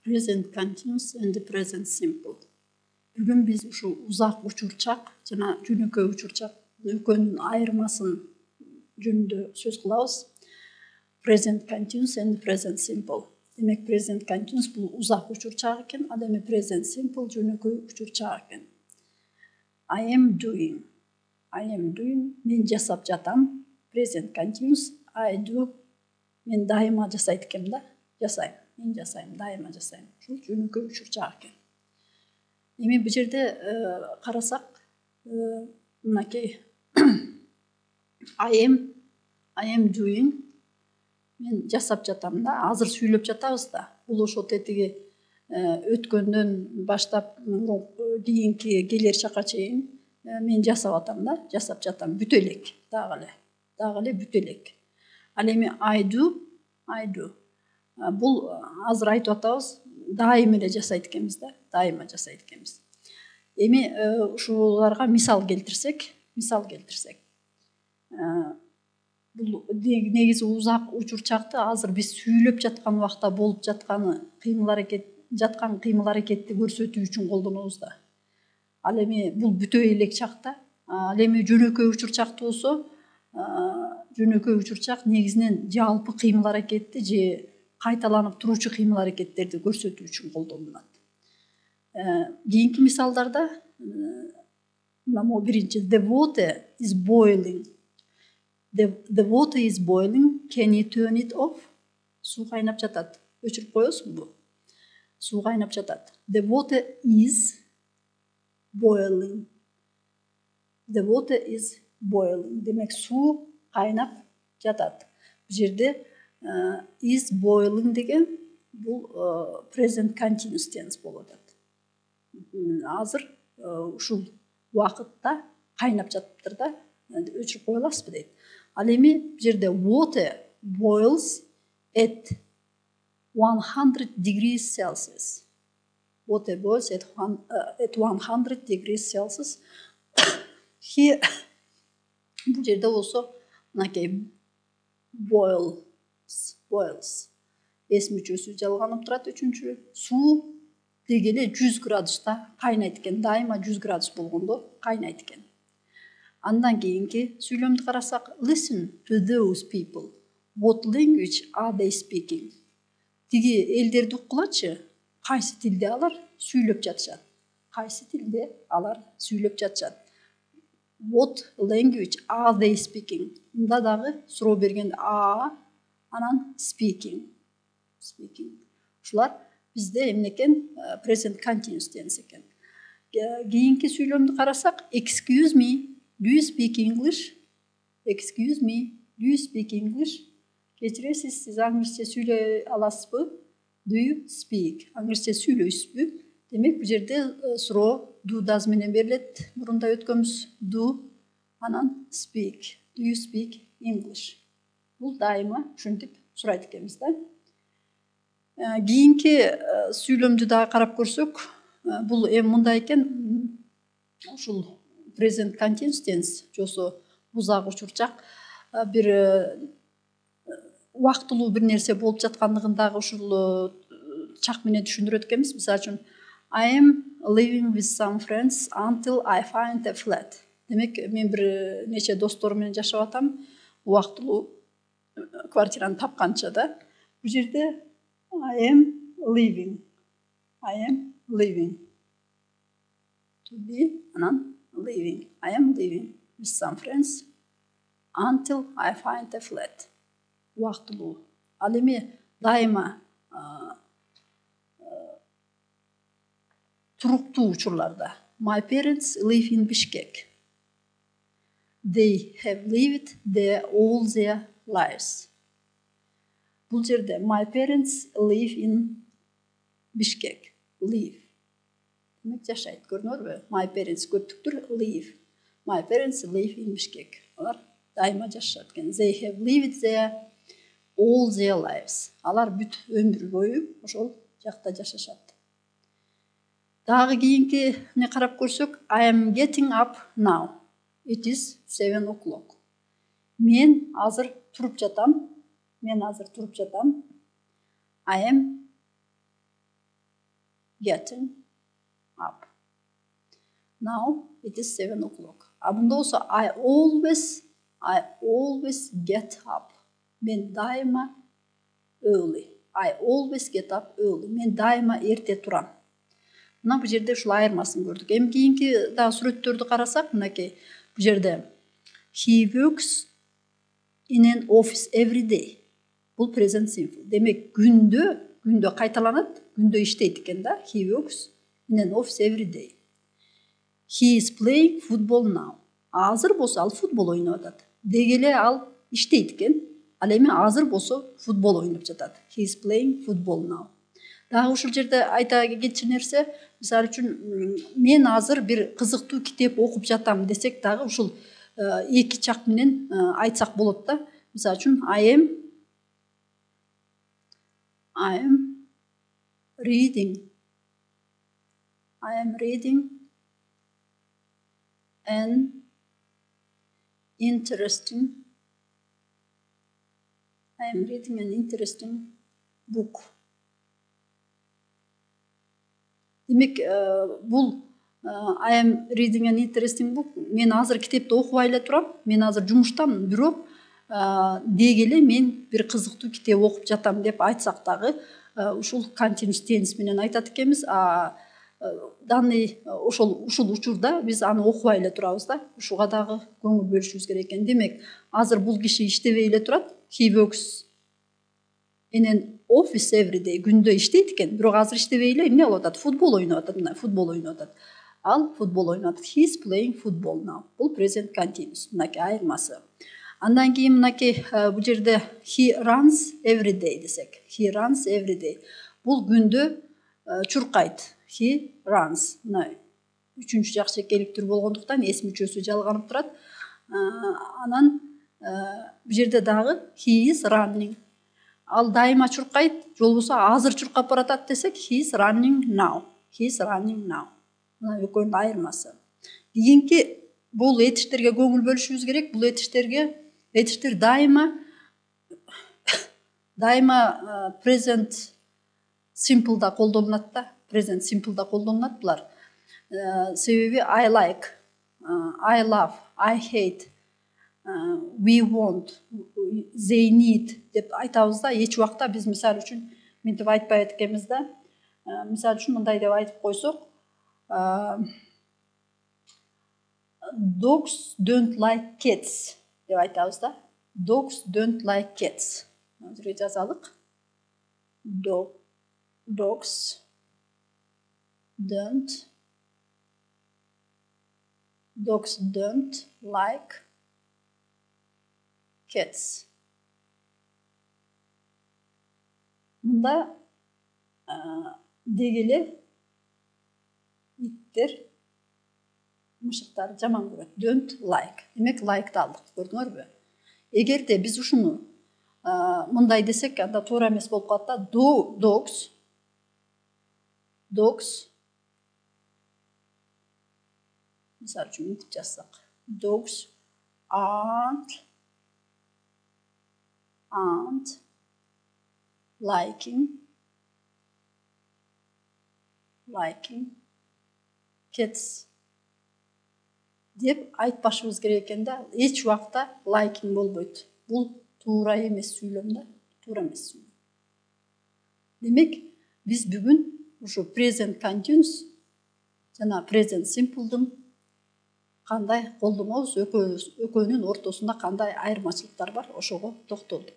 present continuous and the present simple. Бүгін біз ушу узак учурчак жана жөнөкөй учурчак экөөнүн айырмасын жөнүндө сөз кылабыз. Present continuous and present simple. Демек present continuous бул узак учурчак экен, ал эми present simple жөнөкөй учурчак экен. I am doing. Мен жасап жатам. Present continuous. I do. Мен дайыма жасайт экем да. Жасайм. Мен жасайм, дайыма жасайм. Ушул жөнөкөй учурчак экен. Эми бул жерде карасак, мынакей I am doing. Мен жасап жатам да. Азыр сүйлөп жатабыз да. Бул ошо тетиги өткөндөн баштап кийинки келер чакка чейин мен жасап атам да. Жасап жатам. Бүтө элек. Дагы эле бүтө элек. Ал эми I do. Бул азыр айтып атабыз. Дайым эле жасайт экенбиз да. Дайыма жасайт экенбиз. Эми ушуларга мисал келтирсек. Бул негизи узак учурчакты азыр биз сүйлөп жаткан убакта болуп жаткан кыймыл аракетти көрсөтүү үчүн колдонобуз да. Ал эми бул бүтө элек чакта. Ал эми жөнөкөй учурчакты болсо, жөнөкөй учурчак негизинен жалпы кыймыл аракетти же кайталанып туруучу кыймыл аракеттерди көрсөтүү үчүн колдонулат. Кийинки мисалдарда биринчи the water is boiling. The water is boiling. Can you turn it off? Суу кайнап жатат. Өчүрүп коесуңбу? Суу кайнап жатат. The water is boiling. Демек суу кайнап жатат. Бул жерде is boiling деген бул present continuous tense болуп атат. Азыр ушул убакытта кайнап жатыптыр да. Өчүрүп кое аласызбы дейт. Ал эми бул жерде water boils at 100 degrees Celsius. Water boils at 100 degrees Celsius. Here бул жерде болсо мынакей boils. Эс мүчөсү жалганып турат үчүнчү. Суу дегеле 100 градуста кайнайт экен. Дайыма 100 градус болгондо кайнайт экен. Андан кийинки сүйлөмдү карасак, listen to those people. What language are they speaking? Тиги элдерди уккулачы. Кайсы тилде алар сүйлөп жатышат? What language are they speaking? Мында дагы суроо бергенде анан speaking. Ушулар бизде эмне экен? Present continuous tense экен. Кийинки сүйлөмдү карасак, excuse me, do you speak English? Кечиресиз, сиз англисче сүйлөй аласызбы? Do you speak? Англисче сүйлөйсүзбү? Демек бул жерде суроо do'даз менен берилет. Мурунда өткөнбүз do анан speak. Do you speak English? Бул дайыма ушинтип сурайт экенбиз да. Кийинки сүйлөмдү дагы карап көрсөк, бул мындай экен. Ушул present continuous tense жосо узак учурчак бир убактылуу бир нерсе болуп жаткандыгындагы ушул чак менен түшүндүрөт экенбиз. Мисалы үчүн I am living with some friends until I find a flat. Демек мен бир нече досторум менен жашап атам убактылуу квартираны тапканча да. Бул жерде I am living. To be анан living. I am living with some friends until I find a flat. Убактылуу. Ал эми дайыма туруктуу учурларда. My parents live in Bishkek. They have lived there all their lives. Бул жерде my parents live in Bishkek. Live. Демек жашайт. Көрдүңөрбү? My parents көптүктүр live. My parents live in Bishkek. Алар дайыма жашашат экен. They have lived there all their lives. Алар бүт өмүр бою ошол жакта жашашат. Дагы кийинки не карап көрсөк, I am getting up now. It is 7 o'clock. Мен азыр туруп жатам. I am getting up. Now it is 7 o'clock. Bunda olsa I always get up. Men daima early. I always get up early. Men daima erте турам. Мына бұл жерде ушул айырмасын көрдүк. Эми кийинки дагы сүрөттөрдү карасак, мынакей бұл жерде he works in an office every day. Бұл present simple. Демек күндө кайталанат, күндө иштейт экен да. He works in an office every day. He is playing football now. Азыр болсо ал футбол ойноп атат. Дегеле ал иштейт экен. Ал эми азыр болсо футбол ойноп жатат. He is playing football now. Дагы ушул жерде айта кетчү нерсе, мисалы үчүн мен азыр бир кызыктуу китеп окуп жатам десек дагы ушул эки чак менен айтсак болот да. Мисалы үчүн I am reading an interesting book. Демек, бұл I am reading an interesting book. Мен азыр китепти окубай эле турам. Мен азыр жумуштамын, бирок дегеле мен бир кызыктуу китеп окуп жатам деп айтсак дагы, ушул continuous tense менен айтат экенбиз. Данный ушул учурда биз аны окубай эле турабыз да. Ушуга дагы көңүл бөлүшүбүз керек экен. Демек, азыр бул киши иштебей эле турат. He works in an office every day. Күндө иштейт экен, бирок азыр иштебей эле эмне кылып атат? Футбол ойноп атат. Мына футбол ойноп атат. Ал футбол ойноп атат. He is playing football now. Бул present continuous. Мынакей айырмасы. Андан кийин мынакей бул жерде he runs every day десек. He runs every day. Бул күндө чуркайт. He runs. Мына үчүнчү жакшы экеликтер болгондуктан эс мүчөсү жалганып турат. Анан бул жерде дагы he is running. Ал дайыма чуркайт, жол болсо азыр чуркап баратат десек, he is running now. He is running now. Мына экөөнүн айырмасы. Кийинки бул этиштерге көңүл бөлүшүбүз керек. Бул этиштер дайыма present simple'да колдонулат да. Present simple'да колдонулат булар. Себеби I like, I love, I hate, we want, they need деп айтабыз да. Эч убакта биз мисалы үчүн мынтип айтпайт экенбиз да. Мисалы үчүн мындай деп айтып койсок, dogs don't like cats деп айтабыз да. Dogs don't like cats. Мына жазалык. Dogs don't like cats. Мында дегеле иттер мышыктар жаман көрөт. Don't like. Демек like'ты алдык. Көрдүңөрбү? Эгерде биз ушуну мындай десек, анда туура эмес болуп калат да. Dogs мисалы үчүн мынтип жазсак. Dogs aren't liking cats деп айтпашыбыз керек экен да. Эч убакта liking болбойт. Бул туура эмес сүйлөм да. Туура эмес сүйлөм. Демек, биз бүгүн ушу present continuous жана present simple'дын кандай колдонобуз, экөөнүн ортосунда кандай айырмачылыктар бар, ошого токтолдук.